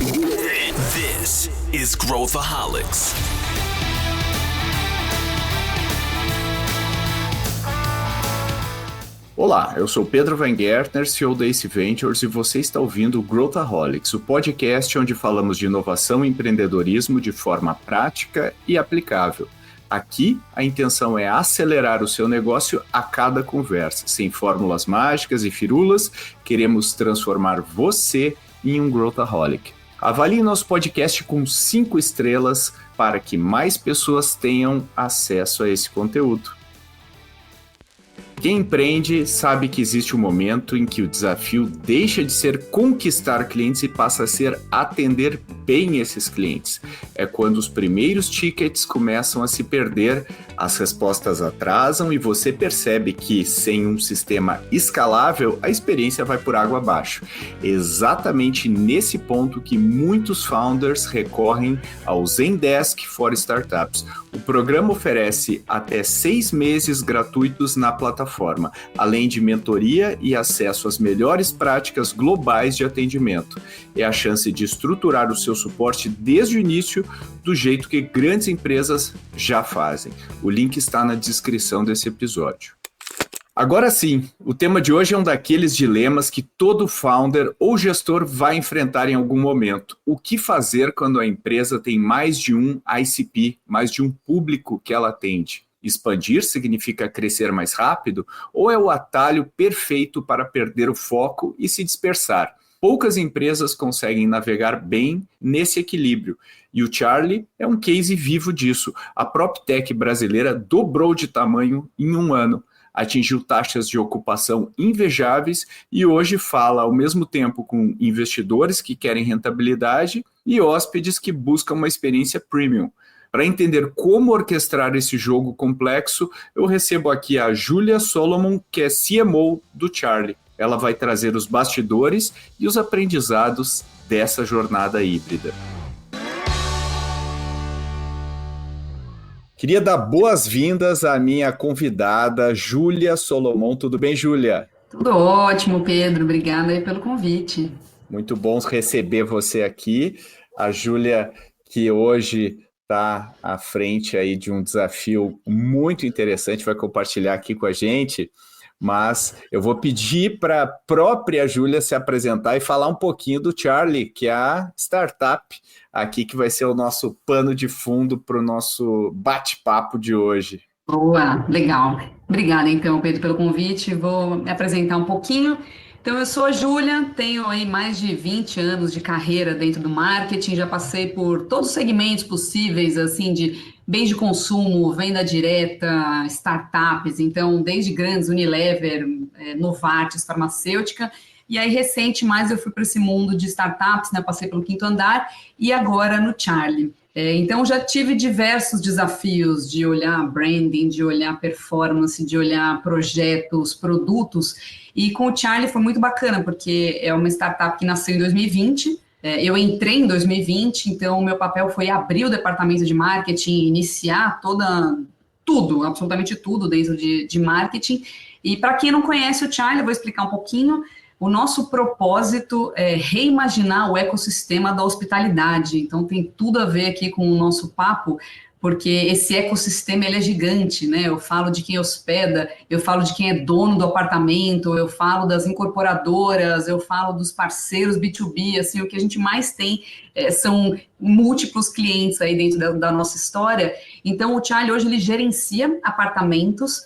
This is Growthaholics. Olá, eu sou Pedro Van Gertner, CEO da Ace Ventures, e você está ouvindo o Growthaholics, o podcast onde falamos de inovação e empreendedorismo de forma prática e aplicável. Aqui, a intenção é acelerar o seu negócio a cada conversa. Sem fórmulas mágicas e firulas, queremos transformar você em um Growthaholic. Avalie nosso podcast com 5 estrelas para que mais pessoas tenham acesso a esse conteúdo. Quem empreende sabe que existe um momento em que o desafio deixa de ser conquistar clientes e passa a ser atender bem esses clientes. É quando os primeiros tickets começam a se perder, as respostas atrasam e você percebe que, sem um sistema escalável, a experiência vai por água abaixo. É exatamente nesse ponto que muitos founders recorrem ao Zendesk for Startups. O programa oferece até 6 meses gratuitos na plataforma, além de mentoria e acesso às melhores práticas globais de atendimento. É a chance de estruturar o seu suporte desde o início, do jeito que grandes empresas já fazem. O link está na descrição desse episódio. Agora sim, o tema de hoje é um daqueles dilemas que todo founder ou gestor vai enfrentar em algum momento. O que fazer quando a empresa tem mais de um ICP, mais de um público que ela atende? Expandir significa crescer mais rápido ou é o atalho perfeito para perder o foco e se dispersar? Poucas empresas conseguem navegar bem nesse equilíbrio. E o Charlie é um case vivo disso. A PropTech brasileira dobrou de tamanho em um ano. Atingiu taxas de ocupação invejáveis e hoje fala ao mesmo tempo com investidores que querem rentabilidade e hóspedes que buscam uma experiência premium. Para entender como orquestrar esse jogo complexo, eu recebo aqui a Julia Solomon, que é CMO do Charlie. Ela vai trazer os bastidores e os aprendizados dessa jornada híbrida. Queria dar boas-vindas à minha convidada, Julia Solomon. Tudo bem, Julia? Tudo ótimo, Pedro. Obrigada aí pelo convite. Muito bom receber você aqui. A Julia, que hoje está à frente aí de um desafio muito interessante, vai compartilhar aqui com a gente, mas eu vou pedir para a própria Julia se apresentar e falar um pouquinho do Charlie, que é a startup aqui que vai ser o nosso pano de fundo para o nosso bate-papo de hoje. Boa, legal. Obrigada, então, Pedro, pelo convite. Vou me apresentar um pouquinho. Então, eu sou a Júlia, tenho aí mais de 20 anos de carreira dentro do marketing, já passei por todos os segmentos possíveis, assim, de bens de consumo, venda direta, startups, então, desde grandes, Unilever, Novartis, farmacêutica, e aí, recente, mais eu fui para esse mundo de startups, né, passei pelo Quinto Andar, e agora no Charlie. Então, já tive diversos desafios de olhar branding, de olhar performance, de olhar projetos, produtos, e com o Charlie foi muito bacana, porque é uma startup que nasceu em 2020, eu entrei em 2020, então o meu papel foi abrir o departamento de marketing, iniciar tudo, absolutamente tudo dentro de marketing, e para quem não conhece o Charlie, eu vou explicar um pouquinho. O nosso propósito é reimaginar o ecossistema da hospitalidade, então tem tudo a ver aqui com o nosso papo, porque esse ecossistema ele é gigante, né? Eu falo de quem hospeda, eu falo de quem é dono do apartamento, eu falo das incorporadoras, eu falo dos parceiros B2B, assim, o que a gente mais tem são múltiplos clientes aí dentro da nossa história. Então o Charlie hoje ele gerencia apartamentos,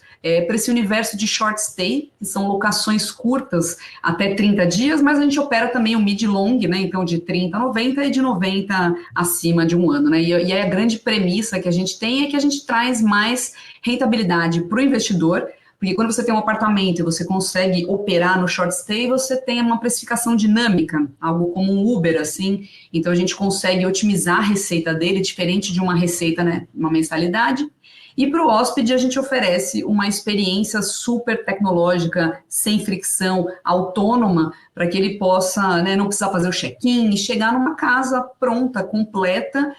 para esse universo de short stay, que são locações curtas até 30 dias, mas a gente opera também o mid-long, né? Então de 30 a 90 e de 90 acima de um ano, né? E a grande premissa que a gente tem é que a gente traz mais rentabilidade para o investidor, porque quando você tem um apartamento e você consegue operar no short stay, você tem uma precificação dinâmica, algo como um Uber, assim, então a gente consegue otimizar a receita dele, diferente de uma receita, né, uma mensalidade. E para o hóspede, a gente oferece uma experiência super tecnológica, sem fricção, autônoma, para que ele possa, né, não precisar fazer o check-in e chegar numa casa pronta, completa,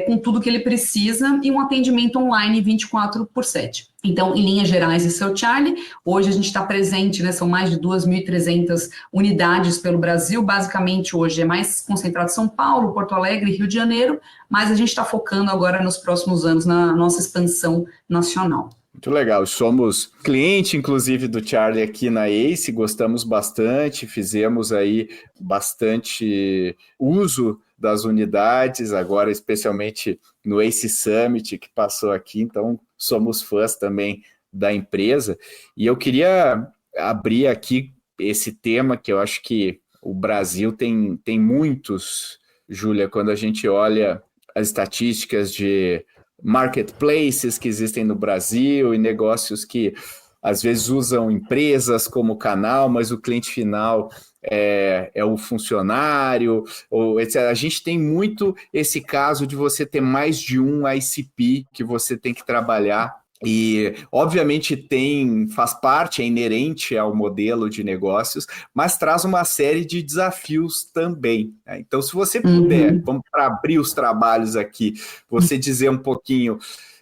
com tudo que ele precisa e um atendimento online 24/7. Então, em linhas gerais, esse é o Charlie. Hoje a gente está presente, né, são mais de 2.300 unidades pelo Brasil. Basicamente, hoje é mais concentrado em São Paulo, Porto Alegre e Rio de Janeiro, mas a gente está focando agora nos próximos anos na nossa expansão nacional. Muito legal, somos cliente, inclusive, do Charlie aqui na ACE, gostamos bastante, fizemos aí bastante uso das unidades, agora especialmente no ACE Summit que passou aqui, então somos fãs também da empresa. E eu queria abrir aqui esse tema que eu acho que o Brasil tem muitos, Júlia, quando a gente olha as estatísticas de marketplaces que existem no Brasil e negócios que às vezes usam empresas como canal, mas o cliente final é o funcionário, ou etc. A gente tem muito esse caso de você ter mais de um ICP que você tem que trabalhar. E, obviamente, faz parte, é inerente ao modelo de negócios, mas traz uma série de desafios também, né? Então, se você puder, vamos para abrir os trabalhos aqui, você dizer um pouquinho,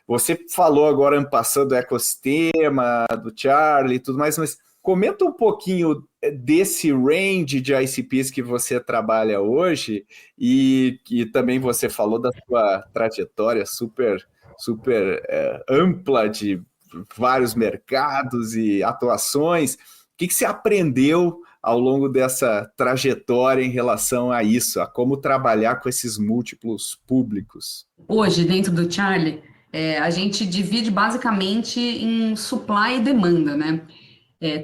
você falou agora en passant do ecossistema, do Charlie e tudo mais, mas comenta um pouquinho desse range de ICPs que você trabalha hoje e que também você falou da sua trajetória super ampla de vários mercados e atuações. O que você aprendeu ao longo dessa trajetória em relação a isso, a como trabalhar com esses múltiplos públicos? Hoje, dentro do Charlie, a gente divide basicamente em supply e demanda, né?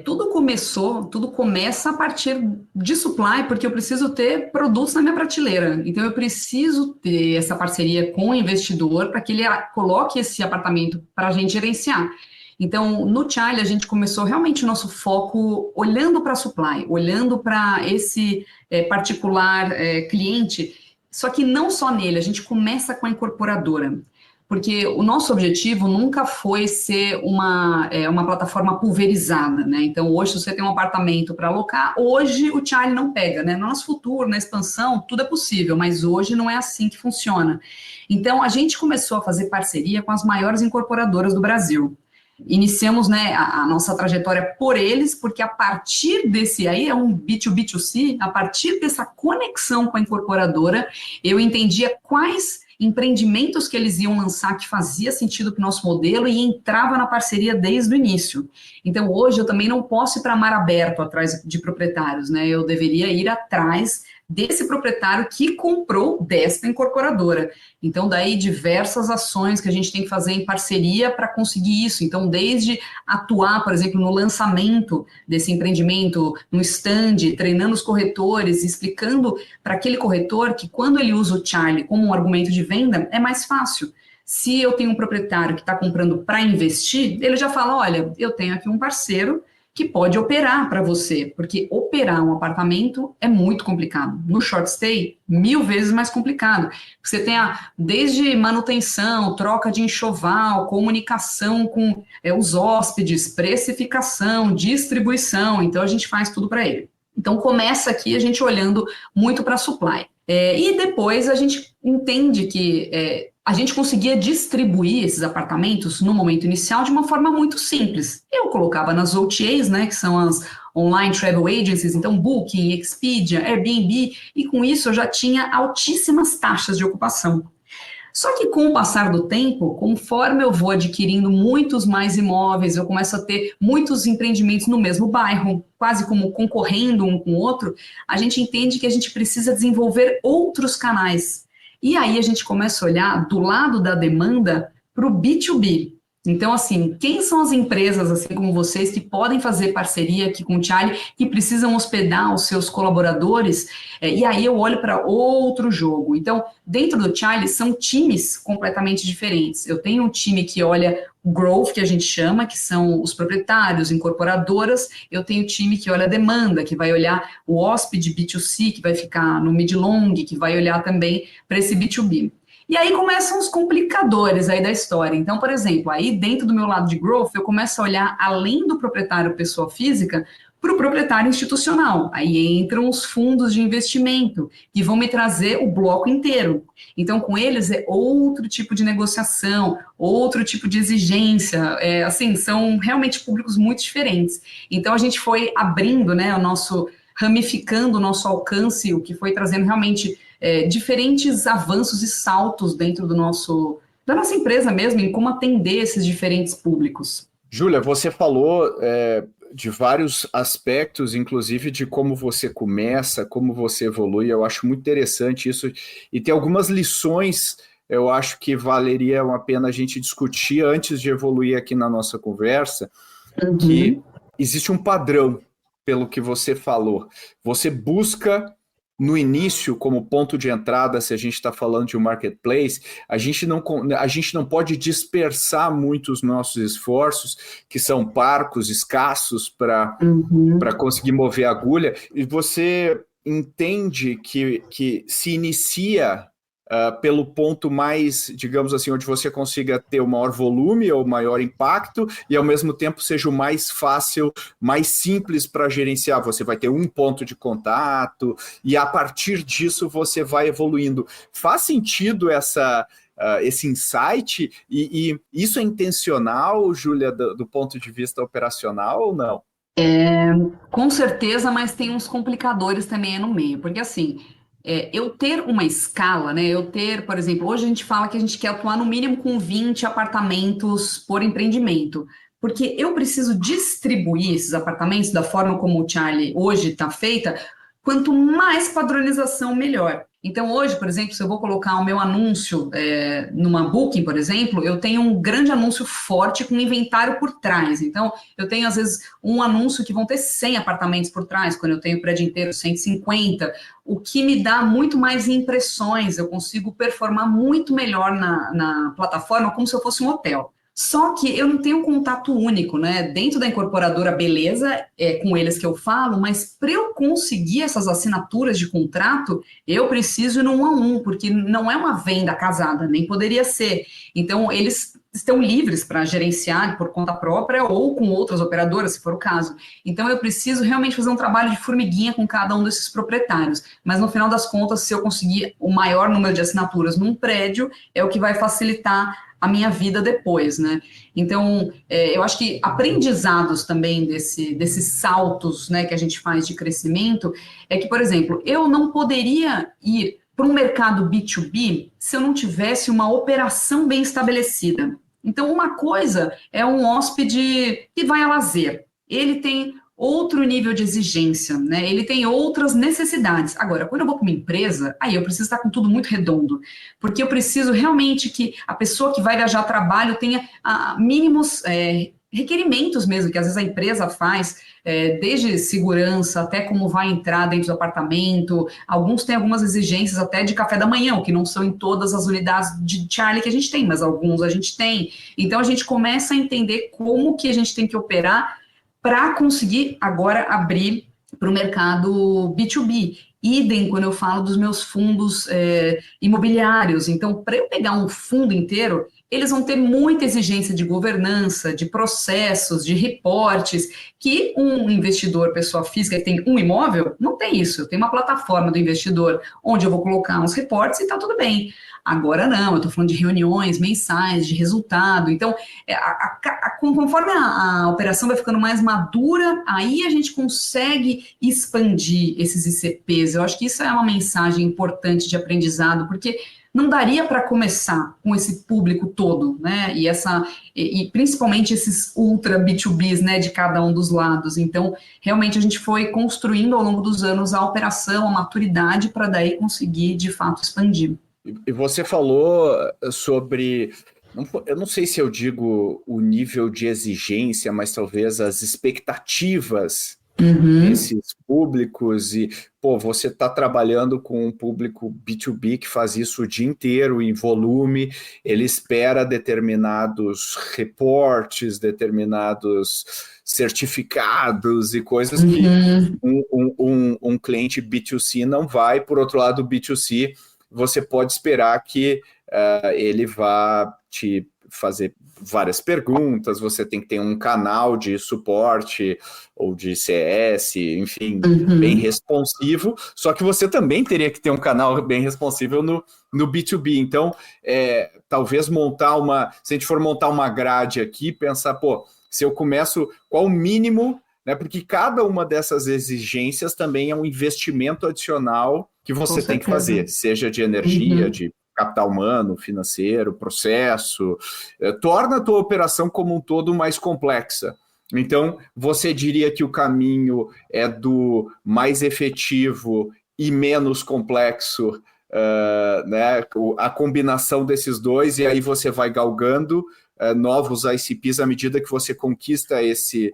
Tudo começa a partir de supply, porque eu preciso ter produtos na minha prateleira. Então, eu preciso ter essa parceria com o investidor para que ele coloque esse apartamento para a gente gerenciar. Então, no Charlie, a gente começou realmente o nosso foco olhando para a supply, olhando para esse particular cliente, só que não só nele, a gente começa com a incorporadora. Porque o nosso objetivo nunca foi ser uma plataforma pulverizada, né? Então, hoje, se você tem um apartamento para alocar, hoje o Charlie não pega, né? No nosso futuro, na expansão, tudo é possível, mas hoje não é assim que funciona. Então, a gente começou a fazer parceria com as maiores incorporadoras do Brasil. Iniciamos, né, a nossa trajetória por eles, porque a partir desse aí, é um B2B2C, a partir dessa conexão com a incorporadora, eu entendia quais empreendimentos que eles iam lançar que fazia sentido para o nosso modelo e entrava na parceria desde o início. Então, hoje, eu também não posso ir para mar aberto atrás de proprietários, né? Eu deveria ir atrás desse proprietário que comprou desta incorporadora. Então, daí, diversas ações que a gente tem que fazer em parceria para conseguir isso. Então, desde atuar, por exemplo, no lançamento desse empreendimento, no stand, treinando os corretores, explicando para aquele corretor que quando ele usa o Charlie como um argumento de venda, é mais fácil. Se eu tenho um proprietário que está comprando para investir, ele já fala, olha, eu tenho aqui um parceiro que pode operar para você, porque operar um apartamento é muito complicado. No short stay, 1000 vezes mais complicado. Você tem desde manutenção, troca de enxoval, comunicação com os hóspedes, precificação, distribuição, então a gente faz tudo para ele. Então começa aqui a gente olhando muito para a supply. E depois a gente entende que a gente conseguia distribuir esses apartamentos no momento inicial de uma forma muito simples. Eu colocava nas OTAs, né, que são as Online Travel Agencies, então Booking, Expedia, Airbnb, e com isso eu já tinha altíssimas taxas de ocupação. Só que com o passar do tempo, conforme eu vou adquirindo muitos mais imóveis, eu começo a ter muitos empreendimentos no mesmo bairro, quase como concorrendo um com o outro, a gente entende que a gente precisa desenvolver outros canais. E aí a gente começa a olhar do lado da demanda para o B2B. Então, assim, quem são as empresas, assim como vocês, que podem fazer parceria aqui com o Charlie, que precisam hospedar os seus colaboradores? E aí eu olho para outro jogo. Então, dentro do Charlie, são times completamente diferentes. Eu tenho um time que olha o growth, que a gente chama, que são os proprietários, incorporadoras. Eu tenho um time que olha a demanda, que vai olhar o hóspede B2C, que vai ficar no mid-long, que vai olhar também para esse B2B. E aí começam os complicadores aí da história. Então, por exemplo, aí dentro do meu lado de growth, eu começo a olhar além do proprietário pessoa física, para o proprietário institucional. Aí entram os fundos de investimento, que vão me trazer o bloco inteiro. Então, com eles é outro tipo de negociação, outro tipo de exigência, assim, são realmente públicos muito diferentes. Então, a gente foi abrindo, né, ramificando o nosso alcance, o que foi trazendo realmente diferentes avanços e saltos dentro da nossa empresa mesmo, em como atender esses diferentes públicos. Júlia, você falou de vários aspectos, inclusive de como você começa, como você evolui. Eu acho muito interessante isso. E tem algumas lições, eu acho que valeria a pena a gente discutir antes de evoluir aqui na nossa conversa, que existe um padrão, pelo que você falou. Você busca no início, como ponto de entrada, se a gente está falando de um marketplace, a gente não pode dispersar muito os nossos esforços, que são parcos, escassos, para conseguir mover a agulha, e você entende que se inicia pelo ponto mais, digamos assim, onde você consiga ter o maior volume ou maior impacto e ao mesmo tempo seja o mais fácil, mais simples para gerenciar. Você vai ter um ponto de contato e a partir disso você vai evoluindo. Faz sentido esse insight e isso é intencional, Júlia, do ponto de vista operacional ou não? Com certeza, mas tem uns complicadores também aí no meio, porque assim, eu ter uma escala, né? Por exemplo, hoje a gente fala que a gente quer atuar no mínimo com 20 apartamentos por empreendimento, porque eu preciso distribuir esses apartamentos da forma como o Charlie hoje está feita, quanto mais padronização, melhor. Então, hoje, por exemplo, se eu vou colocar o meu anúncio numa Booking, por exemplo, eu tenho um grande anúncio forte com inventário por trás. Então, eu tenho, às vezes, um anúncio que vão ter 100 apartamentos por trás, quando eu tenho o prédio inteiro 150, o que me dá muito mais impressões, eu consigo performar muito melhor na plataforma, como se eu fosse um hotel. Só que eu não tenho um contato único, né? Dentro da incorporadora, beleza, é com eles que eu falo, mas para eu conseguir essas assinaturas de contrato, eu preciso ir no 1 a 1, porque não é uma venda casada, nem poderia ser. Então, eles estão livres para gerenciar por conta própria ou com outras operadoras, se for o caso. Então, eu preciso realmente fazer um trabalho de formiguinha com cada um desses proprietários. Mas, no final das contas, se eu conseguir o maior número de assinaturas num prédio, é o que vai facilitar a minha vida depois, né? Então, eu acho que aprendizados também desses saltos, né, que a gente faz de crescimento, é que, por exemplo, eu não poderia ir para um mercado B2B se eu não tivesse uma operação bem estabelecida. Então, uma coisa é um hóspede que vai a lazer. Ele tem outro nível de exigência, né? Ele tem outras necessidades. Agora, quando eu vou para uma empresa, aí eu preciso estar com tudo muito redondo, porque eu preciso realmente que a pessoa que vai viajar a trabalho tenha mínimos requerimentos mesmo, que às vezes a empresa faz, desde segurança até como vai entrar dentro do apartamento. Alguns têm algumas exigências até de café da manhã, o que não são em todas as unidades de Charlie que a gente tem, mas alguns a gente tem. Então, a gente começa a entender como que a gente tem que operar para conseguir agora abrir para o mercado B2B. Idem quando eu falo dos meus fundos imobiliários. Então, para eu pegar um fundo inteiro, eles vão ter muita exigência de governança, de processos, de reportes, que um investidor, pessoa física, que tem um imóvel, não tem isso. Eu tenho uma plataforma do investidor, onde eu vou colocar uns reportes e está tudo bem. Agora não, eu estou falando de reuniões mensais, de resultado. Então, conforme a operação vai ficando mais madura, aí a gente consegue expandir esses ICPs. Eu acho que isso é uma mensagem importante de aprendizado, porque não daria para começar com esse público todo, né? E principalmente esses ultra B2Bs, né, de cada um dos lados. Então, realmente a gente foi construindo ao longo dos anos a operação, a maturidade para daí conseguir de fato expandir. E você falou sobre, eu não sei se eu digo o nível de exigência, mas talvez as expectativas desses públicos e, você está trabalhando com um público B2B que faz isso o dia inteiro em volume, ele espera determinados reportes, determinados certificados e coisas que um cliente B2C não vai. Por outro lado, o B2C, você pode esperar que ele vá te fazer várias perguntas, você tem que ter um canal de suporte ou de CS, enfim, bem responsivo, só que você também teria que ter um canal bem responsivo no B2B. Então, talvez se a gente for montar uma grade aqui, pensar, se eu começo, qual o mínimo, né? Porque cada uma dessas exigências também é um investimento adicional que você tem que fazer, seja de energia, de capital humano, financeiro, processo, torna a tua operação como um todo mais complexa. Então, você diria que o caminho é do mais efetivo e menos complexo, né? A combinação desses dois, e aí você vai galgando novos ICPs à medida que você conquista esse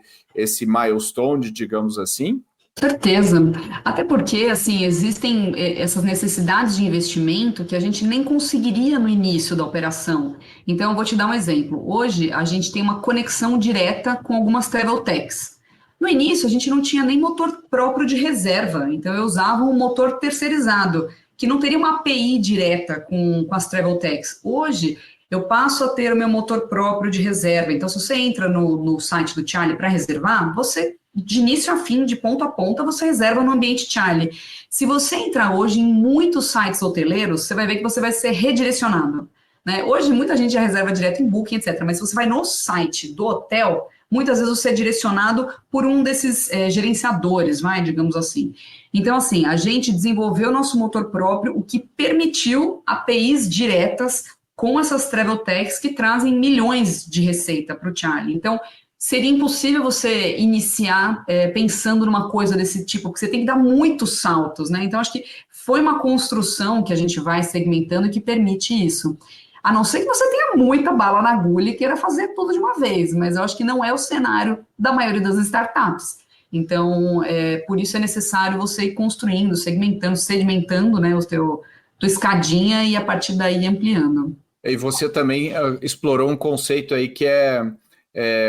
milestone, digamos assim? Certeza. Até porque, assim, existem essas necessidades de investimento que a gente nem conseguiria no início da operação. Então, eu vou te dar um exemplo. Hoje, a gente tem uma conexão direta com algumas travel techs. No início, a gente não tinha nem motor próprio de reserva, então eu usava um motor terceirizado, que não teria uma API direta com as travel techs. Hoje, eu passo a ter o meu motor próprio de reserva. Então, se você entra no site do Charlie para reservar, você, de início a fim, de ponta a ponta, você reserva no ambiente Charlie. Se você entrar hoje em muitos sites hoteleiros, você vai ver que você vai ser redirecionado, né? Hoje, muita gente já reserva direto em Booking, etc. Mas se você vai no site do hotel, muitas vezes você é direcionado por um desses gerenciadores, digamos assim. Então, assim, a gente desenvolveu nosso motor próprio, o que permitiu APIs diretas com essas travel techs que trazem milhões de receita para o Charlie. Então, seria impossível você iniciar pensando numa coisa desse tipo, porque você tem que dar muitos saltos, né? Então, acho que foi uma construção que a gente vai segmentando e que permite isso. A não ser que você tenha muita bala na agulha e queira fazer tudo de uma vez, mas eu acho que não é o cenário da maioria das startups. Então, por isso é necessário você ir construindo, segmentando, sedimentando, né, tua escadinha e a partir daí ampliando. E você também explorou um conceito aí que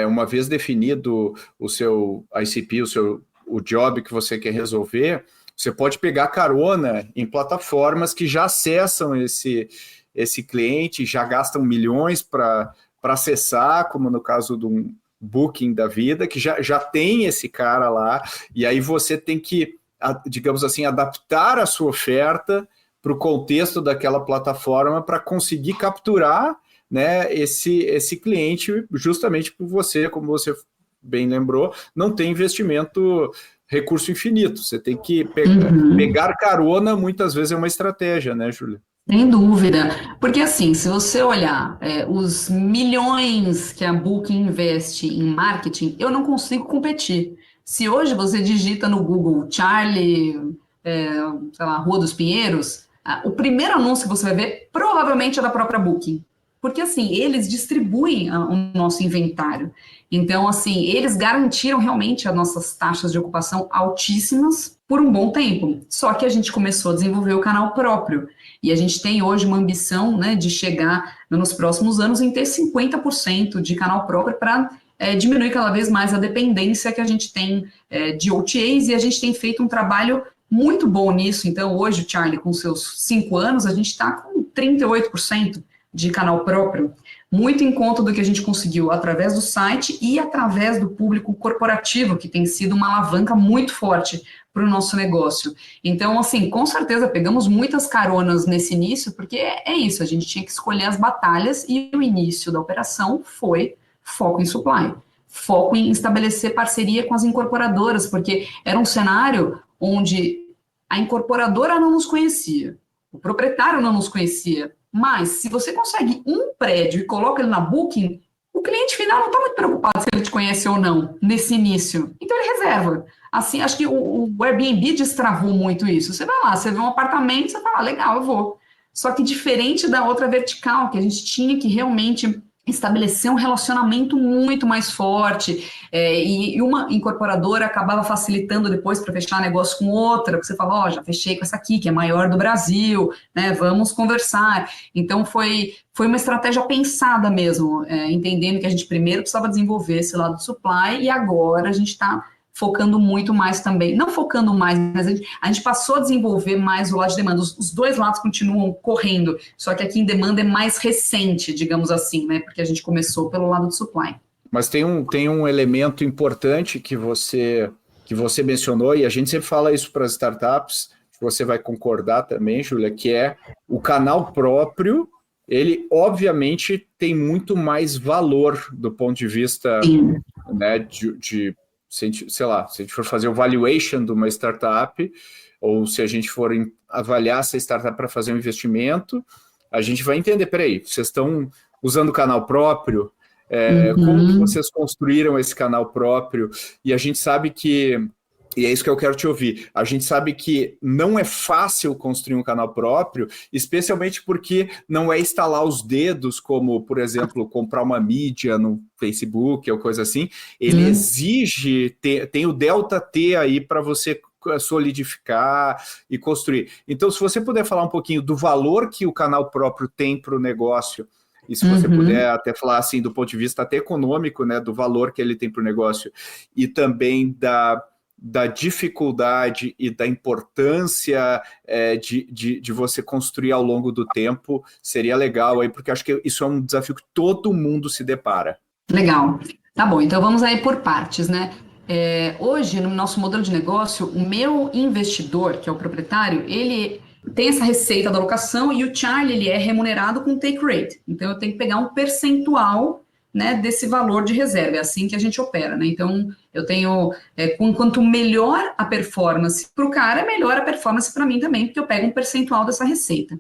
uma vez definido o seu ICP, o job que você quer resolver, você pode pegar carona em plataformas que já acessam esse cliente, já gastam milhões para acessar, como no caso de um Booking da vida, que já tem esse cara lá, e aí você tem que, digamos assim, adaptar a sua oferta para o contexto daquela plataforma para conseguir capturar, né, esse cliente, justamente por você, como você bem lembrou, não tem investimento, recurso infinito. Você tem que pegar carona, muitas vezes é uma estratégia, né, Júlia? Sem dúvida, porque assim, se você olhar os milhões que a Booking investe em marketing, eu não consigo competir. Se hoje você digita no Google Charlie, sei lá, Rua dos Pinheiros, o primeiro anúncio que você vai ver provavelmente é da própria Booking, porque assim, eles distribuem o nosso inventário. Então, assim, eles garantiram realmente as nossas taxas de ocupação altíssimas por um bom tempo. Só que a gente começou a desenvolver o canal próprio. E a gente tem hoje uma ambição, né, de chegar nos próximos anos em ter 50% de canal próprio para diminuir cada vez mais a dependência que a gente tem de OTAs, e a gente tem feito um trabalho muito bom nisso. Então, hoje, o Charlie, com seus 5 anos, a gente está com 38% de canal próprio, muito em conta do que a gente conseguiu através do site e através do público corporativo, que tem sido uma alavanca muito forte para o nosso negócio. Então, assim, com certeza pegamos muitas caronas nesse início, porque é isso, a gente tinha que escolher as batalhas e o início da operação foi foco em supply, foco em estabelecer parceria com as incorporadoras, porque era um cenário onde a incorporadora não nos conhecia, o proprietário não nos conhecia, mas se você consegue um prédio e coloca ele na Booking, o cliente final não está muito preocupado se ele te conhece ou não nesse início. Então ele reserva. Assim, acho que o Airbnb destravou muito isso. Você vai lá, você vê um apartamento, você fala, legal, eu vou. Só que diferente da outra vertical, que a gente tinha que realmente estabelecer um relacionamento muito mais forte, e uma incorporadora acabava facilitando depois para fechar negócio com outra, porque você fala, já fechei com essa aqui, que é maior do Brasil, né, vamos conversar. Então, foi uma estratégia pensada mesmo, entendendo que a gente primeiro precisava desenvolver esse lado do supply, e agora a gente está focando muito mais também, não focando mais, mas a gente passou a desenvolver mais o lado de demanda, os dois lados continuam correndo, só que aqui em demanda é mais recente, digamos assim, né, porque a gente começou pelo lado de supply. Mas tem um elemento importante que você mencionou, e a gente sempre fala isso para as startups, você vai concordar também, Júlia, que é o canal próprio, ele obviamente tem muito mais valor do ponto de vista, né, sei lá, se a gente for fazer o valuation de uma startup, ou se a gente for avaliar essa startup para fazer um investimento, a gente vai entender, peraí, vocês estão usando o canal próprio, como que vocês construíram esse canal próprio, e a gente sabe que, e é isso que eu quero te ouvir, a gente sabe que não é fácil construir um canal próprio, especialmente porque não é estalar os dedos, como, por exemplo, comprar uma mídia no Facebook ou coisa assim, ele exige, tem o delta T aí para você solidificar e construir. Então, se você puder falar um pouquinho do valor que o canal próprio tem para o negócio, e se você puder até falar assim do ponto de vista até econômico, né, do valor que ele tem para o negócio, e também da dificuldade e da importância de você construir ao longo do tempo, seria legal aí, porque acho que isso é um desafio que todo mundo se depara. Legal. Tá bom, então vamos aí por partes, né? Hoje, no nosso modelo de negócio, o meu investidor, que é o proprietário, ele tem essa receita da locação e o Charlie, ele é remunerado com take rate. Então, eu tenho que pegar um percentual, né, desse valor de reserva. É assim que a gente opera, né? Então, eu tenho, quanto melhor a performance para o cara, melhor a performance para mim também, porque eu pego um percentual dessa receita.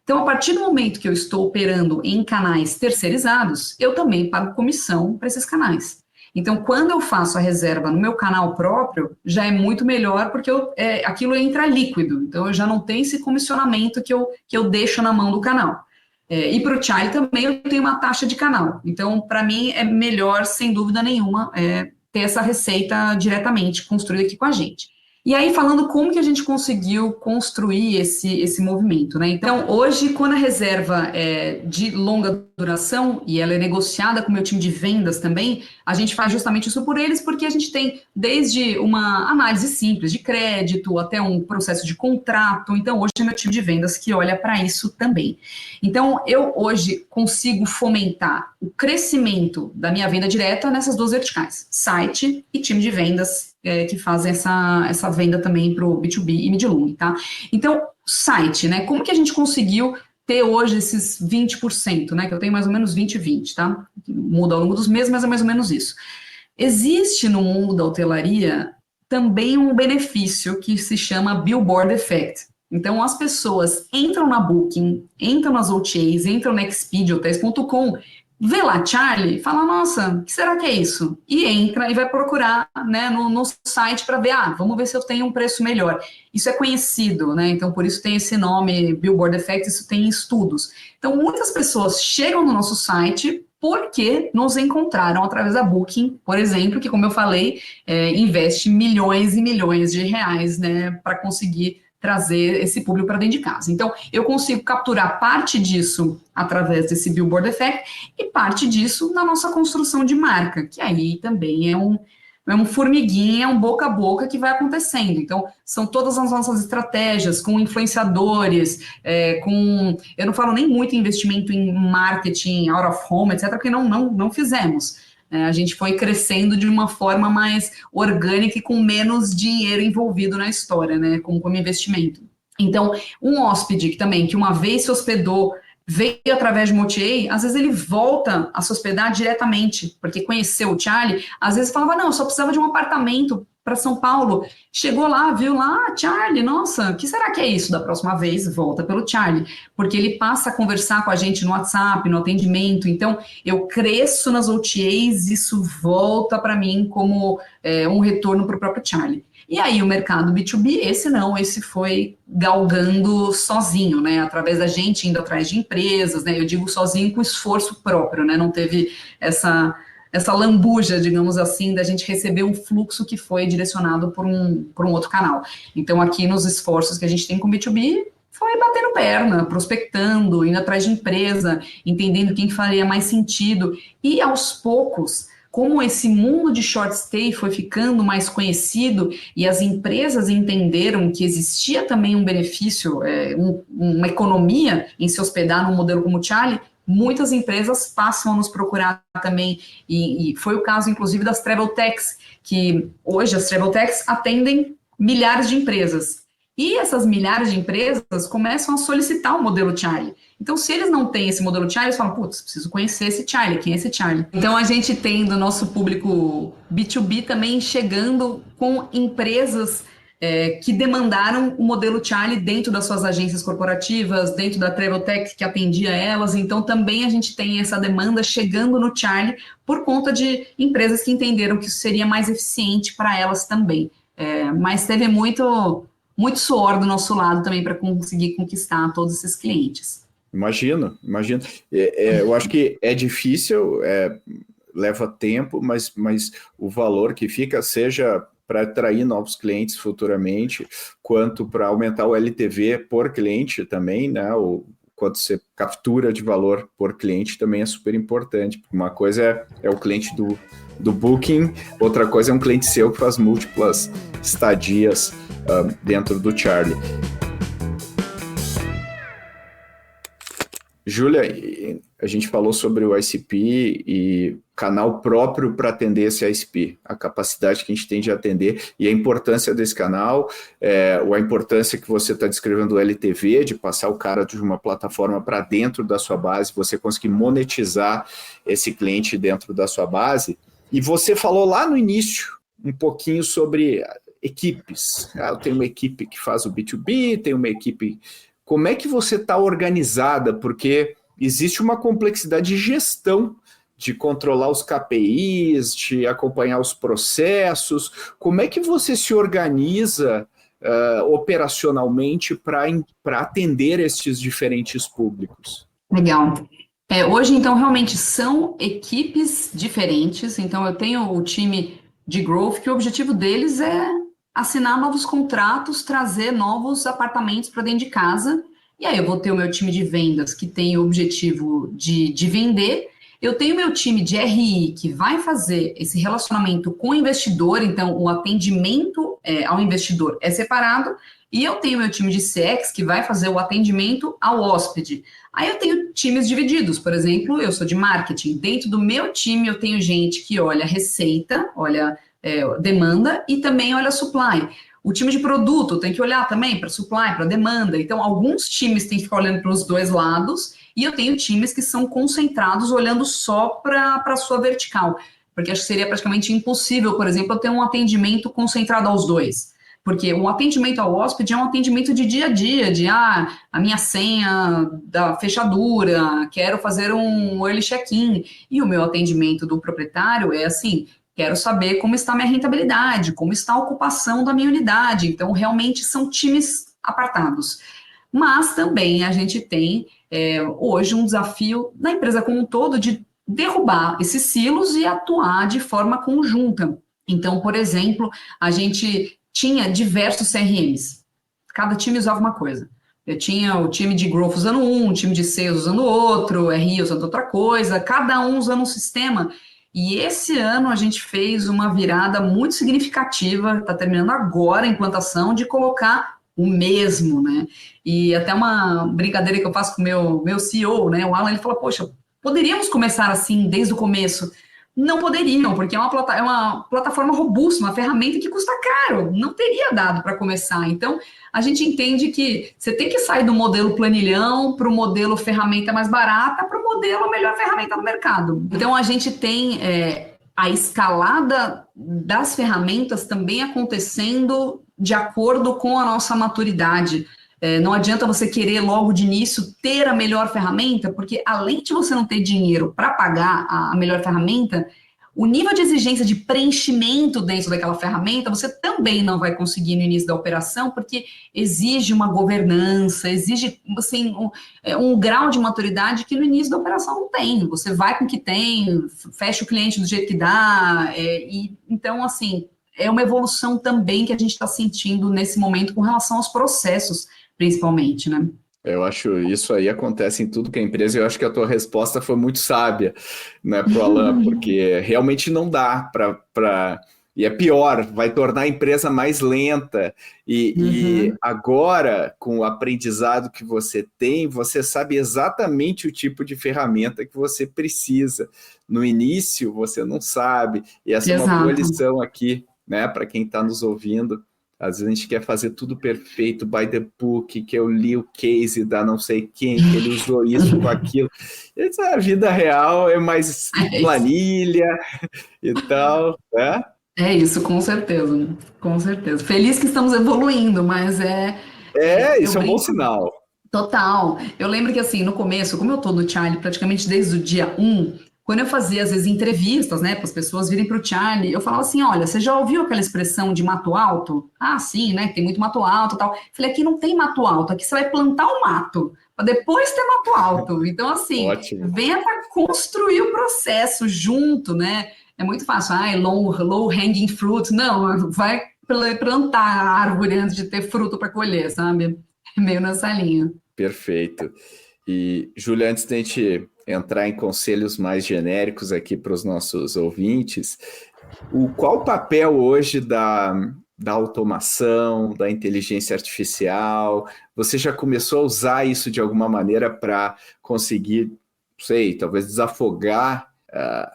Então, a partir do momento que eu estou operando em canais terceirizados, eu também pago comissão para esses canais. Então, quando eu faço a reserva no meu canal próprio, já é muito melhor, porque aquilo entra líquido. Então, eu já não tenho esse comissionamento que eu deixo na mão do canal. E para o Charlie também eu tenho uma taxa de canal. Então, para mim, é melhor, sem dúvida nenhuma, ter essa receita diretamente construída aqui com a gente. E aí, falando como que a gente conseguiu construir esse movimento, né? Então, hoje, quando a reserva é de longa duração e ela é negociada com o meu time de vendas também, a gente faz justamente isso por eles, porque a gente tem desde uma análise simples de crédito até um processo de contrato. Então, hoje é meu time de vendas que olha para isso também. Então, eu hoje consigo fomentar o crescimento da minha venda direta nessas duas verticais, site e time de vendas, que fazem essa venda também para o B2B e mid-long, tá? Então, site, né? Como que a gente conseguiu ter hoje esses 20%, né? Que eu tenho mais ou menos 20 e 20, tá? Muda ao longo dos meses, mas é mais ou menos isso. Existe no mundo da hotelaria também um benefício que se chama Billboard Effect. Então, as pessoas entram na Booking, entram nas OTAs, entram na Expedia, hotels.com, vê lá Charlie, fala, nossa, o que será que é isso? E entra e vai procurar, né, no site para ver, vamos ver se eu tenho um preço melhor. Isso é conhecido, né? Então, por isso tem esse nome, Billboard Effect, isso tem estudos. Então, muitas pessoas chegam no nosso site porque nos encontraram através da Booking, por exemplo, que, como eu falei, investe milhões e milhões de reais, né, para conseguir trazer esse público para dentro de casa. Então, eu consigo capturar parte disso através desse Billboard Effect e parte disso na nossa construção de marca, que aí também é um formiguinha, é um boca a boca que vai acontecendo. Então, são todas as nossas estratégias com influenciadores, eu não falo nem muito em investimento em marketing, out of home, etc., porque não fizemos. A gente foi crescendo de uma forma mais orgânica e com menos dinheiro envolvido na história, né, como investimento. Então, um hóspede que uma vez se hospedou, veio através de uma OTA, às vezes ele volta a se hospedar diretamente, porque conheceu o Charlie, às vezes falava, não, eu só precisava de um apartamento para São Paulo, chegou lá, viu lá, Charlie, nossa, o que será que é isso? Da próxima vez, volta pelo Charlie, porque ele passa a conversar com a gente no WhatsApp, no atendimento, então eu cresço nas OTAs, isso volta para mim como um retorno para o próprio Charlie. E aí o mercado B2B, esse foi galgando sozinho, né, através da gente indo atrás de empresas, né, eu digo sozinho com esforço próprio, né, não teve essa lambuja, digamos assim, da gente receber um fluxo que foi direcionado por um outro canal. Então, aqui nos esforços que a gente tem com o B2B, foi batendo perna, prospectando, indo atrás de empresa, entendendo quem faria mais sentido, e aos poucos como esse mundo de short stay foi ficando mais conhecido e as empresas entenderam que existia também um benefício, uma economia em se hospedar num modelo como o Charlie, muitas empresas passam a nos procurar também, e foi o caso, inclusive, das Travel Techs, que hoje as Travel Techs atendem milhares de empresas. E essas milhares de empresas começam a solicitar o modelo Charlie. Então, se eles não têm esse modelo Charlie, eles falam, putz, preciso conhecer esse Charlie, quem é esse Charlie? Então, a gente tem do nosso público B2B também chegando com empresas que demandaram o modelo Charlie dentro das suas agências corporativas, dentro da Travel Tech que atendia elas. Então, também a gente tem essa demanda chegando no Charlie por conta de empresas que entenderam que isso seria mais eficiente para elas também. Mas teve muito suor do nosso lado também para conseguir conquistar todos esses clientes. Imagino. Eu acho que é difícil, leva tempo, mas o valor que fica, seja para atrair novos clientes futuramente, quanto para aumentar o LTV por cliente também, né? O quanto você captura de valor por cliente também é super importante. Uma coisa é o cliente do Booking, outra coisa é um cliente seu que faz múltiplas estadias dentro do Charlie. Júlia, a gente falou sobre o ICP e canal próprio para atender esse ICP, a capacidade que a gente tem de atender e a importância desse canal, ou a importância que você está descrevendo do LTV, de passar o cara de uma plataforma para dentro da sua base, você conseguir monetizar esse cliente dentro da sua base. E você falou lá no início um pouquinho sobre equipes. Eu tenho uma equipe que faz o B2B, tenho uma equipe... Como é que você está organizada? Porque existe uma complexidade de gestão, de controlar os KPIs, de acompanhar os processos. Como é que você se organiza operacionalmente para atender esses diferentes públicos? Legal. Hoje, então, realmente são equipes diferentes. Então, eu tenho o time de growth, que o objetivo deles é assinar novos contratos, trazer novos apartamentos para dentro de casa. E aí eu vou ter o meu time de vendas, que tem o objetivo de vender. Eu tenho o meu time de RI, que vai fazer esse relacionamento com o investidor, então o atendimento ao investidor é separado. E eu tenho o meu time de CX, que vai fazer o atendimento ao hóspede. Aí eu tenho times divididos, por exemplo, eu sou de marketing. Dentro do meu time eu tenho gente que olha receita, olha demanda e também olha supply. O time de produto tem que olhar também para supply, para demanda. Então, alguns times têm que ficar olhando para os dois lados e eu tenho times que são concentrados olhando só para a sua vertical, porque acho que seria praticamente impossível, por exemplo, eu ter um atendimento concentrado aos dois. Porque o atendimento ao hóspede é um atendimento de dia a dia, de a minha senha da fechadura, quero fazer um early check-in. E o meu atendimento do proprietário é assim, quero saber como está a minha rentabilidade, como está a ocupação da minha unidade. Então, realmente são times apartados. Mas também a gente tem hoje um desafio na empresa como um todo de derrubar esses silos e atuar de forma conjunta. Então, por exemplo, a gente tinha diversos CRMs. Cada time usava uma coisa. Eu tinha o time de growth usando um, o time de sales usando outro, RI usando outra coisa, cada um usando um sistema. E esse ano a gente fez uma virada muito significativa, está terminando agora a implantação, de colocar o mesmo, né? E até uma brincadeira que eu faço com o meu CEO, né? O Alan, ele fala, poxa, poderíamos começar assim desde o começo? Não poderiam, porque é uma plataforma robusta, uma ferramenta que custa caro, não teria dado para começar. Então, a gente entende que você tem que sair do modelo planilhão para o modelo ferramenta mais barata, para o modelo melhor ferramenta do mercado. Então, a gente tem a escalada das ferramentas também acontecendo de acordo com a nossa maturidade. Não adianta você querer logo de início ter a melhor ferramenta, porque além de você não ter dinheiro para pagar a melhor ferramenta, o nível de exigência de preenchimento dentro daquela ferramenta, você também não vai conseguir no início da operação, porque exige uma governança, exige assim, um grau de maturidade que no início da operação não tem. Você vai com o que tem, fecha o cliente do jeito que dá, então, assim, é uma evolução também que a gente está sentindo nesse momento com relação aos processos, principalmente, né? Eu acho isso aí acontece em tudo que é empresa. Eu acho que a tua resposta foi muito sábia, né, pro Alan, porque realmente não dá para. E é pior, vai tornar a empresa mais lenta. E Uhum. agora, com o aprendizado que você tem, você sabe exatamente o tipo de ferramenta que você precisa. No início, você não sabe. E essa é uma boa Exato. lição aqui, né, para quem está nos ouvindo. Às vezes a gente quer fazer tudo perfeito, by the book, que eu li o case da não sei quem, que ele usou isso com aquilo. E a vida real é mais É isso. planilha e tal, né? É isso, com certeza. Com certeza. Feliz que estamos evoluindo, mas eu Isso é um bom brinco. sinal. Total. Eu lembro que, assim, no começo, como eu tô no Charlie praticamente desde o dia um, quando eu fazia, às vezes, entrevistas, né, para as pessoas virem para o Charlie, eu falava assim: olha, você já ouviu aquela expressão de mato alto? Ah, sim, né, tem muito mato alto e tal. Falei: aqui não tem mato alto, aqui você vai plantar um mato, para depois ter mato alto. Então, assim, Ótimo, venha para construir o processo junto, né? É muito fácil, ah, low hanging fruit. Não, vai plantar a árvore antes de ter fruto para colher, sabe? É meio nessa linha. perfeito. E, Júlia, antes da gente entrar em conselhos mais genéricos aqui para os nossos ouvintes, qual o papel hoje da automação, da inteligência artificial? Você já começou a usar isso de alguma maneira para conseguir, não sei, talvez desafogar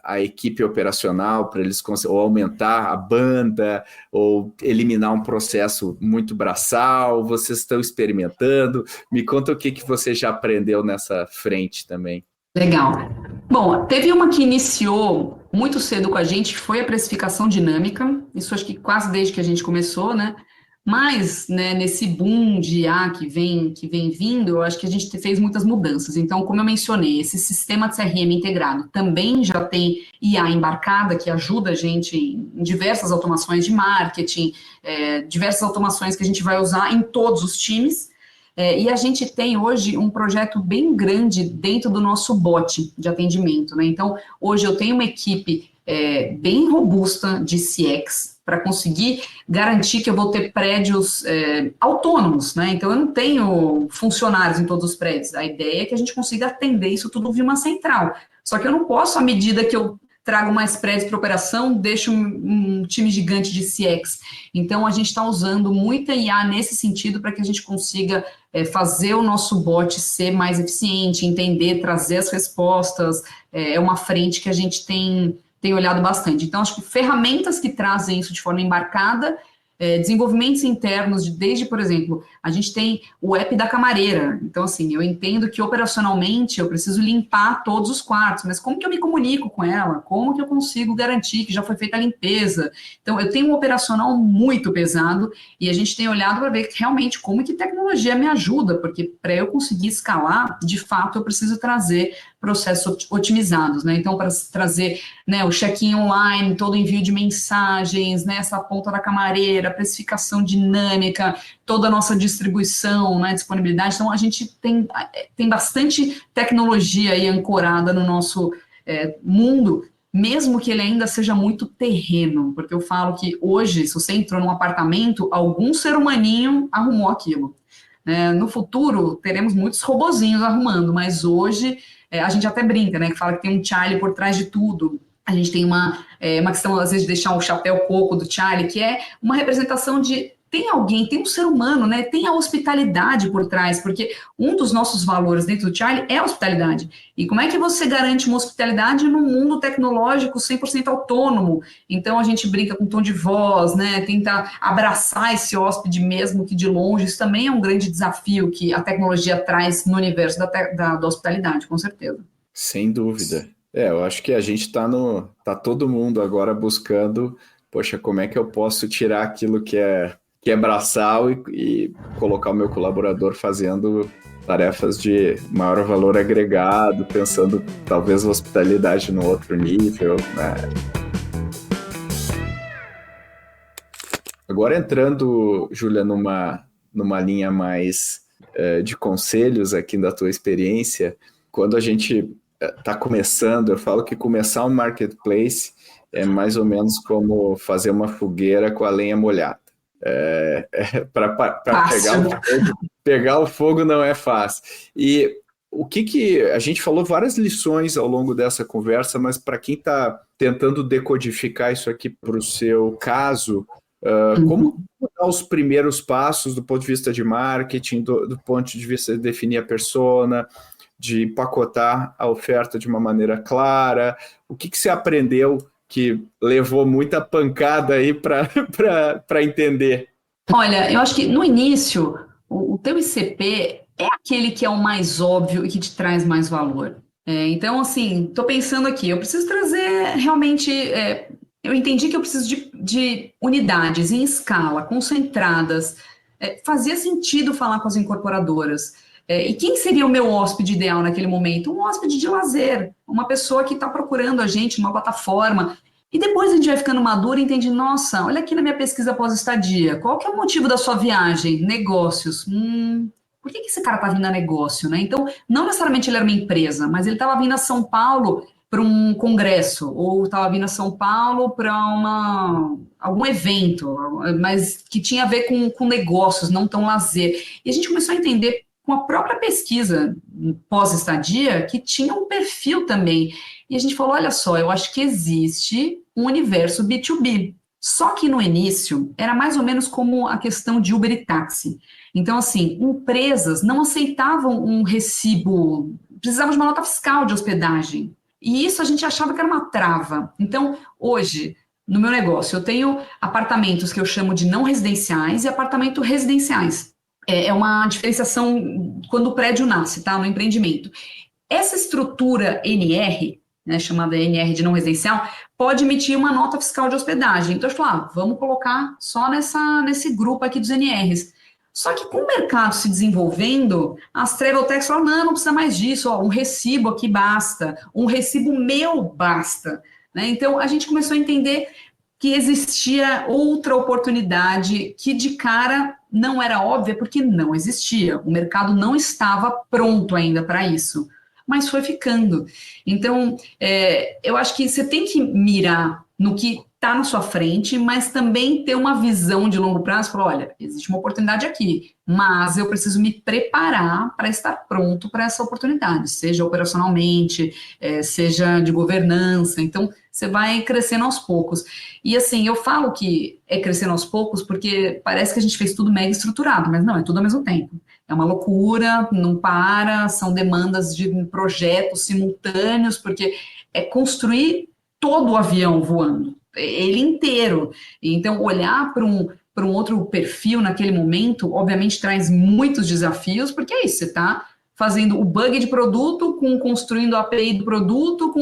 a equipe operacional para eles ou aumentar a banda ou eliminar um processo muito braçal? Vocês estão experimentando? Me conta o que você já aprendeu nessa frente também. Legal. Bom, teve uma que iniciou muito cedo com a gente, que foi a precificação dinâmica. Isso acho que quase desde que a gente começou, né? Mas, né, nesse boom de IA que vem vindo, eu acho que a gente fez muitas mudanças. Então, como eu mencionei, esse sistema de CRM integrado também já tem IA embarcada, que ajuda a gente em diversas automações de marketing, diversas automações que a gente vai usar em todos os times. E a gente tem hoje um projeto bem grande dentro do nosso bot de atendimento, né? Então, hoje eu tenho uma equipe bem robusta de CX para conseguir garantir que eu vou ter prédios autônomos, né? Então, eu não tenho funcionários em todos os prédios. A ideia é que a gente consiga atender isso tudo via uma central. Só que eu não posso, à medida que eu trago mais prédios para operação, deixo um time gigante de CX. Então, a gente está usando muita IA nesse sentido para que a gente consiga fazer o nosso bot ser mais eficiente, entender, trazer as respostas. É uma frente que a gente tem olhado bastante. Então, acho que ferramentas que trazem isso de forma embarcada, desenvolvimentos internos, desde, por exemplo, a gente tem o app da camareira. Então, assim, eu entendo que operacionalmente eu preciso limpar todos os quartos, mas como que eu me comunico com ela? Como que eu consigo garantir que já foi feita a limpeza? Então, eu tenho um operacional muito pesado e a gente tem olhado para ver realmente como que tecnologia me ajuda, porque para eu conseguir escalar, de fato, eu preciso trazer processos otimizados, né? Então, para trazer, né, o check-in online, todo o envio de mensagens, né, essa ponta da camareira, precificação dinâmica, toda a nossa distribuição, né, disponibilidade. Então, a gente tem bastante tecnologia aí ancorada no nosso mundo, mesmo que ele ainda seja muito terreno, porque eu falo que hoje, se você entrou num apartamento, algum ser humaninho arrumou aquilo. No futuro, teremos muitos robozinhos arrumando, mas hoje a gente até brinca, né? Que fala que tem um Charlie por trás de tudo. A gente tem uma questão, às vezes, de deixar o chapéu coco do Charlie, que é uma representação de tem alguém, tem um ser humano, né? Tem a hospitalidade por trás, porque um dos nossos valores dentro do Charlie é a hospitalidade. E como é que você garante uma hospitalidade num mundo tecnológico 100% autônomo? Então a gente brinca com tom de voz, né? Tenta abraçar esse hóspede mesmo que de longe. Isso também é um grande desafio que a tecnologia traz no universo da hospitalidade, com certeza. Sem dúvida. Eu acho que a gente está tá todo mundo agora buscando, poxa, como é que eu posso tirar aquilo que é braçal e colocar o meu colaborador fazendo tarefas de maior valor agregado, pensando talvez hospitalidade no outro nível, né? Agora entrando, Júlia, numa linha mais de conselhos aqui da tua experiência, quando a gente está começando, eu falo que começar um marketplace é mais ou menos como fazer uma fogueira com a lenha molhada. Para pegar o Fácil. fogo Pegar o fogo não é fácil. E o que a gente falou várias lições ao longo dessa conversa, mas para quem está tentando decodificar isso aqui para o seu caso, como dar os primeiros passos do ponto de vista de marketing, do ponto de vista de definir a persona, de empacotar a oferta de uma maneira clara? O que você aprendeu que levou muita pancada aí para entender? Olha, eu acho que no início, o teu ICP é aquele que é o mais óbvio e que te traz mais valor. Então, assim, estou pensando aqui, eu preciso trazer realmente. Eu entendi que eu preciso de unidades em escala, concentradas. Fazia sentido falar com as incorporadoras. E quem seria o meu hóspede ideal naquele momento? Um hóspede de lazer, uma pessoa que está procurando a gente numa plataforma. E depois a gente vai ficando maduro e entende, nossa, olha aqui na minha pesquisa pós-estadia, qual que é o motivo da sua viagem? Negócios. Por que esse cara está vindo a negócio, né? Então, não necessariamente ele era uma empresa, mas ele estava vindo a São Paulo para um congresso, ou estava vindo a São Paulo para algum evento, mas que tinha a ver com negócios, não tão lazer. E a gente começou a entender com a própria pesquisa pós-estadia que tinha um perfil também. E a gente falou, olha só, eu acho que existe um universo B2B. Só que no início era mais ou menos como a questão de Uber e táxi. Então, assim, empresas não aceitavam um recibo, precisavam de uma nota fiscal de hospedagem. E isso a gente achava que era uma trava. Então, hoje, no meu negócio, eu tenho apartamentos que eu chamo de não residenciais e apartamentos residenciais. É uma diferenciação quando o prédio nasce, tá? No empreendimento. Essa estrutura NR, né, chamada NR de não residencial, pode emitir uma nota fiscal de hospedagem. Então, eu falo, vamos colocar só nesse grupo aqui dos NRs. Só que com o mercado se desenvolvendo, as travel techs falam, não precisa mais disso, um recibo aqui basta, um recibo meu basta. Né? Então, a gente começou a entender que existia outra oportunidade que de cara não era óbvia porque não existia. O mercado não estava pronto ainda para isso, mas foi ficando. Então, eu acho que você tem que mirar no que está na sua frente, mas também ter uma visão de longo prazo, falar, olha, existe uma oportunidade aqui, mas eu preciso me preparar para estar pronto para essa oportunidade, seja operacionalmente, seja de governança. Então, você vai crescendo aos poucos. E assim, eu falo que é crescendo aos poucos porque parece que a gente fez tudo mega estruturado, mas não, é tudo ao mesmo tempo. É uma loucura, não para, são demandas de projetos simultâneos, porque é construir todo o avião voando, ele inteiro. Então, olhar para um outro perfil naquele momento, obviamente, traz muitos desafios, porque é isso, você está fazendo o bug de produto, construindo a API do produto,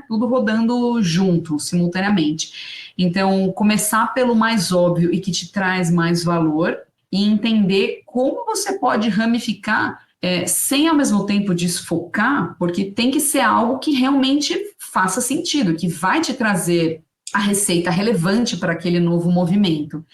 tudo rodando junto, simultaneamente. Então, começar pelo mais óbvio e que te traz mais valor, e entender como você pode ramificar sem ao mesmo tempo desfocar, porque tem que ser algo que realmente faça sentido, que vai te trazer a receita relevante para aquele novo movimento.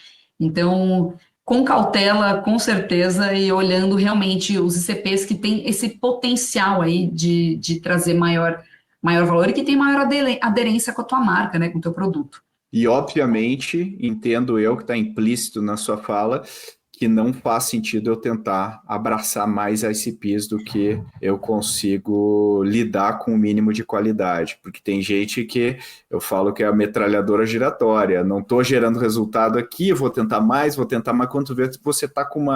Então, com cautela, com certeza, e olhando realmente os ICPs que têm esse potencial aí de trazer maior valor e que tem maior aderência com a tua marca, né, com o teu produto. E, obviamente, entendo eu que está implícito na sua fala, que não faz sentido eu tentar abraçar mais ICPs do que eu consigo lidar com o mínimo de qualidade, porque tem gente que eu falo que é a metralhadora giratória, não estou gerando resultado aqui, vou tentar mais, quando vê, você está com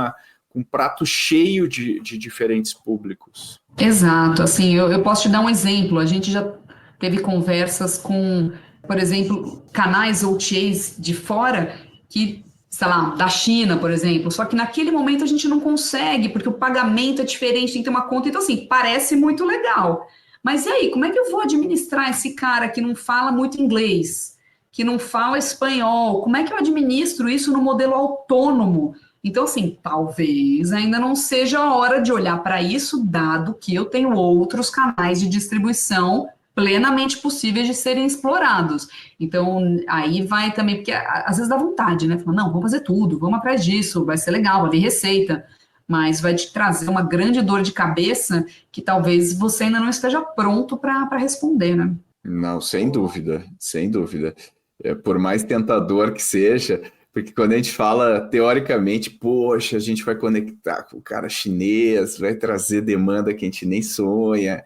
um prato cheio de diferentes públicos. Exato, assim, eu posso te dar um exemplo, a gente já teve conversas com, por exemplo, canais OTAs de fora que, sei lá, da China, por exemplo, só que naquele momento a gente não consegue, porque o pagamento é diferente, tem que ter uma conta, então assim, parece muito legal, mas e aí, como é que eu vou administrar esse cara que não fala muito inglês, que não fala espanhol, como é que eu administro isso no modelo autônomo? Então assim, talvez ainda não seja a hora de olhar para isso, dado que eu tenho outros canais de distribuição plenamente possíveis de serem explorados. Então, aí vai também, porque às vezes dá vontade, né? Fala, não, vamos fazer tudo, vamos atrás disso, vai ser legal, vai vir receita, mas vai te trazer uma grande dor de cabeça que talvez você ainda não esteja pronto para responder, né? Não, sem dúvida, sem dúvida. Por mais tentador que seja, Porque quando a gente fala teoricamente, poxa, a gente vai conectar com o cara chinês, vai trazer demanda que a gente nem sonha,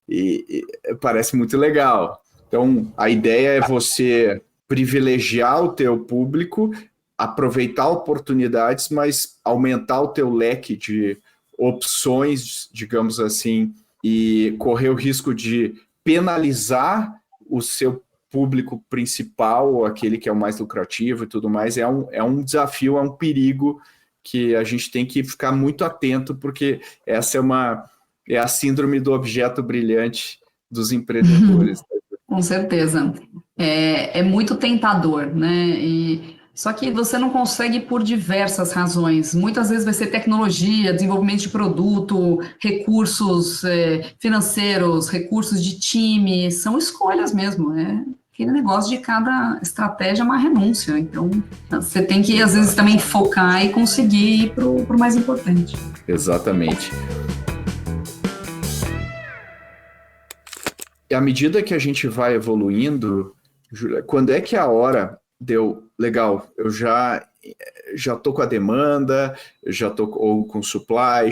e parece muito legal. Então, a ideia é você privilegiar o teu público, aproveitar oportunidades, mas aumentar o teu leque de opções, digamos assim, e correr o risco de penalizar o seu público principal, aquele que é o mais lucrativo e tudo mais, é um desafio, é um perigo que a gente tem que ficar muito atento, porque essa é a síndrome do objeto brilhante dos empreendedores. Com certeza. É muito tentador, né? Só que você não consegue por diversas razões. Muitas vezes vai ser tecnologia, desenvolvimento de produto, recursos, financeiros, recursos de time, são escolhas mesmo, né? Aquele negócio de cada estratégia é uma renúncia. Então, você tem que, às vezes, também focar e conseguir ir para o mais importante. Exatamente. E à medida que a gente vai evoluindo, Júlia, quando é que a hora deu, legal, eu já estou com a demanda, já estou com o supply,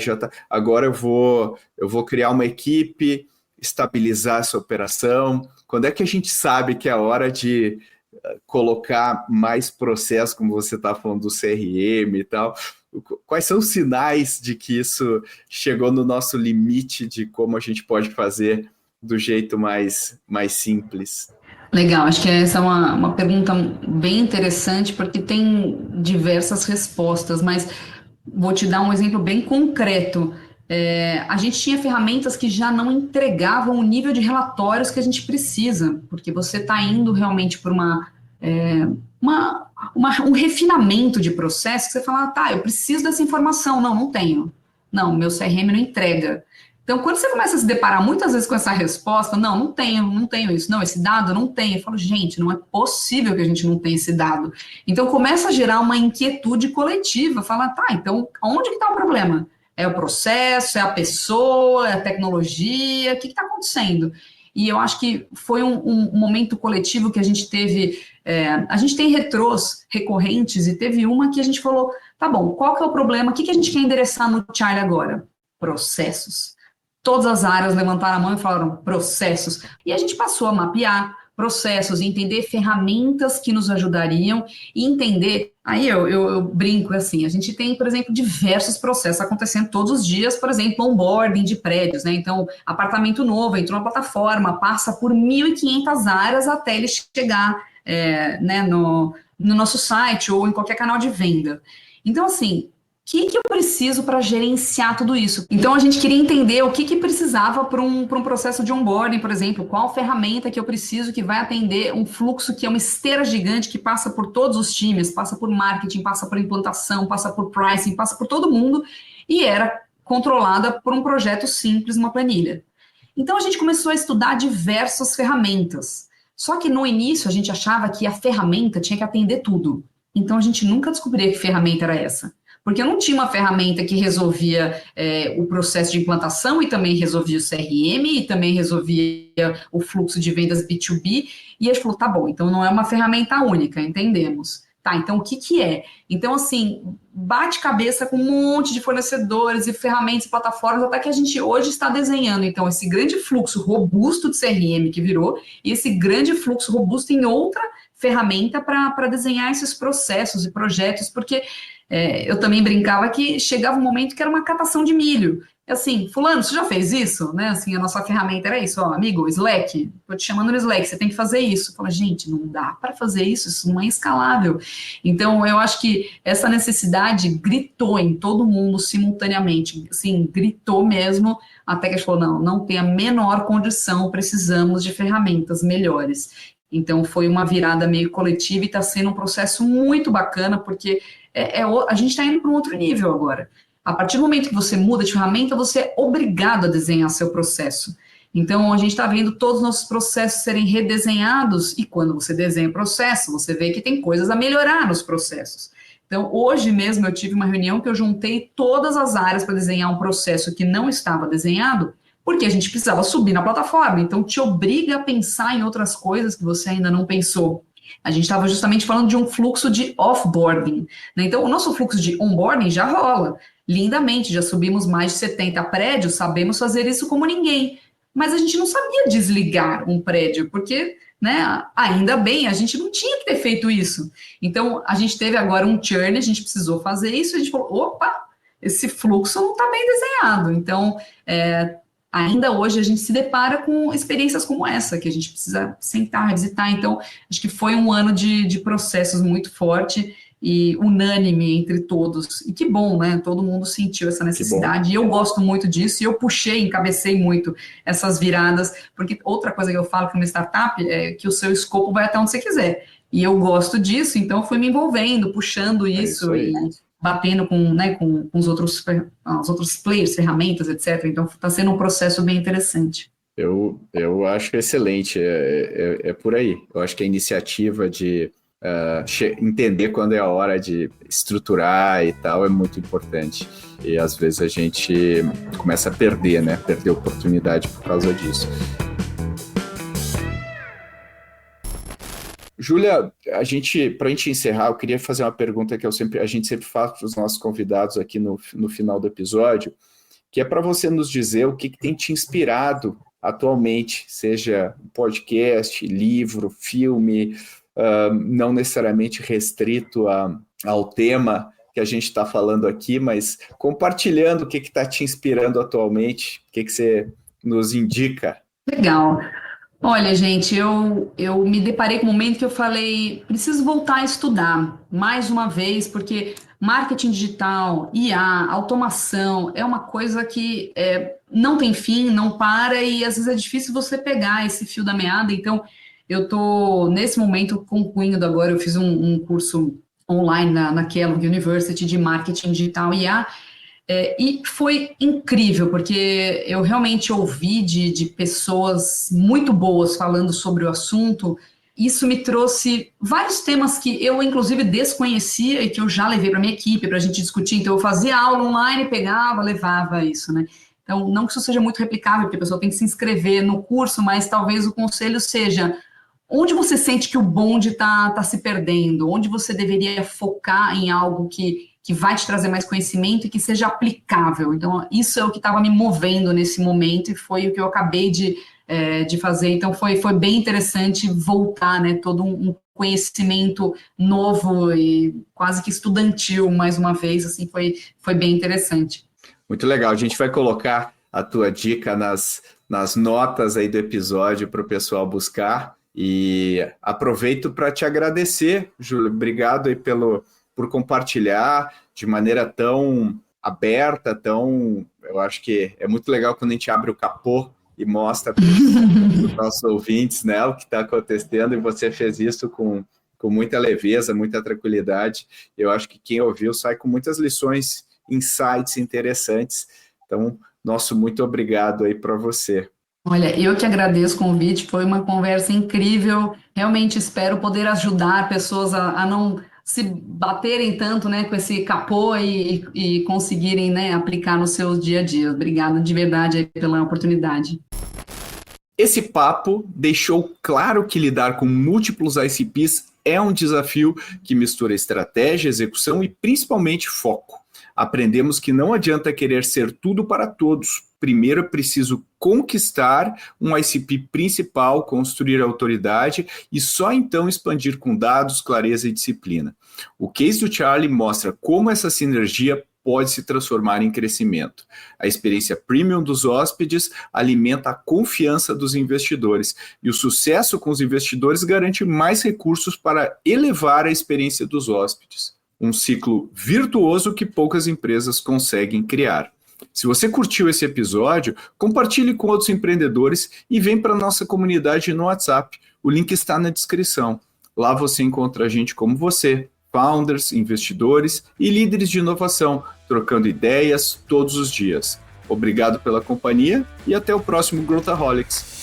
agora eu vou criar uma equipe, estabilizar essa operação. Quando é que a gente sabe que é a hora de colocar mais processo, como você está falando do CRM e tal? Quais são os sinais de que isso chegou no nosso limite de como a gente pode fazer do jeito mais simples? Legal, acho que essa é uma pergunta bem interessante, porque tem diversas respostas, mas vou te dar um exemplo bem concreto. A gente tinha ferramentas que já não entregavam o nível de relatórios que a gente precisa, porque você está indo realmente por um refinamento de processo, que você fala, tá, eu preciso dessa informação. Não tenho. Não, meu CRM não entrega. Então, quando você começa a se deparar muitas vezes com essa resposta, não tenho isso, não, esse dado eu não tenho. Eu falo, gente, não é possível que a gente não tenha esse dado. Então, começa a gerar uma inquietude coletiva, fala, tá, então, onde que está o problema? É o processo, é a pessoa, é a tecnologia, o que está acontecendo? E eu acho que foi um momento coletivo que a gente teve, a gente tem retrôs recorrentes, e teve uma que a gente falou, tá bom, qual que é o problema, o que a gente quer endereçar no Chile agora? Processos. Todas as áreas levantaram a mão e falaram processos. E a gente passou a mapear processos, entender ferramentas que nos ajudariam e entender. Aí eu brinco assim, a gente tem, por exemplo, diversos processos acontecendo todos os dias, por exemplo, onboarding de prédios, né? Então, apartamento novo, entrou na plataforma, passa por 1.500 áreas até ele chegar né, no nosso site ou em qualquer canal de venda. Então, assim, o que eu preciso para gerenciar tudo isso? Então, a gente queria entender o que precisava para um processo de onboarding, por exemplo, qual ferramenta que eu preciso que vai atender um fluxo que é uma esteira gigante que passa por todos os times, passa por marketing, passa por implantação, passa por pricing, passa por todo mundo, e era controlada por um projeto simples, uma planilha. Então, a gente começou a estudar diversas ferramentas. Só que no início a gente achava que a ferramenta tinha que atender tudo. Então, a gente nunca descobria que ferramenta era essa. Porque eu não tinha uma ferramenta que resolvia o processo de implantação e também resolvia o CRM e também resolvia o fluxo de vendas B2B. E a gente falou, tá bom, então não é uma ferramenta única, entendemos. Tá, então o que é? Então, assim, bate cabeça com um monte de fornecedores e ferramentas e plataformas, até que a gente hoje está desenhando, então, esse grande fluxo robusto de CRM que virou e esse grande fluxo robusto em outra ferramenta para desenhar esses processos e projetos, porque eu também brincava que chegava um momento que era uma catação de milho. Assim, fulano, você já fez isso? Né? Assim, a nossa ferramenta era isso, ó, amigo, Slack, estou te chamando no Slack, você tem que fazer isso. Fala, gente, não dá para fazer isso, isso não é escalável. Então, eu acho que essa necessidade gritou em todo mundo simultaneamente, assim, gritou mesmo, até que a gente falou, não tem a menor condição, precisamos de ferramentas melhores. Então, foi uma virada meio coletiva e está sendo um processo muito bacana, porque a gente está indo para um outro nível agora. A partir do momento que você muda de ferramenta, você é obrigado a desenhar seu processo. Então, a gente está vendo todos os nossos processos serem redesenhados, e quando você desenha o processo, você vê que tem coisas a melhorar nos processos. Então, hoje mesmo eu tive uma reunião que eu juntei todas as áreas para desenhar um processo que não estava desenhado, porque a gente precisava subir na plataforma. Então, te obriga a pensar em outras coisas que você ainda não pensou. A gente estava justamente falando de um fluxo de offboarding, né? Então, o nosso fluxo de onboarding já rola lindamente, já subimos mais de 70 prédios, sabemos fazer isso como ninguém, mas a gente não sabia desligar um prédio, porque, né, ainda bem, a gente não tinha que ter feito isso. Então, a gente teve agora um churn, a gente precisou fazer isso, a gente falou, opa, esse fluxo não está bem desenhado. Então, ainda hoje a gente se depara com experiências como essa, que a gente precisa sentar, revisitar. Então, acho que foi um ano de processos muito forte e unânime entre todos. E que bom, né? Todo mundo sentiu essa necessidade. E eu gosto muito disso, e eu encabecei muito essas viradas, porque outra coisa que eu falo para uma startup é que o seu escopo vai até onde você quiser. E eu gosto disso, então eu fui me envolvendo, puxando isso e batendo com, né, com os outros players, ferramentas, etc. Então está sendo um processo bem interessante. Eu acho excelente, é por aí. Eu acho que a iniciativa de entender quando é a hora de estruturar e tal é muito importante. E às vezes a gente começa a perder, né? Perder oportunidade por causa disso. Júlia, para a gente encerrar, eu queria fazer uma pergunta que a gente sempre faz para os nossos convidados aqui no final do episódio, que é para você nos dizer o que tem te inspirado atualmente, seja podcast, livro, filme, não necessariamente restrito ao tema que a gente está falando aqui, mas compartilhando o que está te inspirando atualmente, o que você nos indica. Legal. Olha, gente, eu me deparei com um momento que eu falei, preciso voltar a estudar mais uma vez, porque marketing digital, IA, automação, é uma coisa que não tem fim, não para, e às vezes é difícil você pegar esse fio da meada. Então, eu estou, nesse momento, concluindo agora, eu fiz um curso online na Kellogg University de marketing digital IA, e foi incrível, porque eu realmente ouvi de pessoas muito boas falando sobre o assunto. Isso me trouxe vários temas que eu, inclusive, desconhecia e que eu já levei para minha equipe para a gente discutir. Então, eu fazia aula online, pegava, levava isso, né? Então, não que isso seja muito replicável, porque a pessoa tem que se inscrever no curso, mas talvez o conselho seja: onde você sente que o bonde está se perdendo? Onde você deveria focar em algo que vai te trazer mais conhecimento e que seja aplicável? Então, isso é o que estava me movendo nesse momento e foi o que eu acabei de fazer. Então, foi bem interessante voltar, né, todo um conhecimento novo e quase que estudantil, mais uma vez, assim, foi bem interessante. Muito legal. A gente vai colocar a tua dica nas notas aí do episódio para o pessoal buscar. E aproveito para te agradecer, Júlia. Obrigado aí por compartilhar de maneira tão aberta, eu acho que é muito legal quando a gente abre o capô e mostra para os nossos ouvintes, né, o que está acontecendo, e você fez isso com muita leveza, muita tranquilidade. Eu acho que quem ouviu sai com muitas lições, insights interessantes. Então, nosso muito obrigado aí para você. Olha, eu que agradeço o convite, foi uma conversa incrível. Realmente espero poder ajudar pessoas a não se baterem tanto, né, com esse capô e conseguirem, né, aplicar no seu dia a dia. Obrigada de verdade pela oportunidade. Esse papo deixou claro que lidar com múltiplos ICPs é um desafio que mistura estratégia, execução e principalmente foco. Aprendemos que não adianta querer ser tudo para todos. Primeiro é preciso conquistar um ICP principal, construir autoridade e só então expandir com dados, clareza e disciplina. O case do Charlie mostra como essa sinergia pode se transformar em crescimento. A experiência premium dos hóspedes alimenta a confiança dos investidores e o sucesso com os investidores garante mais recursos para elevar a experiência dos hóspedes. Um ciclo virtuoso que poucas empresas conseguem criar. Se você curtiu esse episódio, compartilhe com outros empreendedores e vem para a nossa comunidade no WhatsApp. O link está na descrição. Lá você encontra gente como você, founders, investidores e líderes de inovação, trocando ideias todos os dias. Obrigado pela companhia e até o próximo Growthaholics.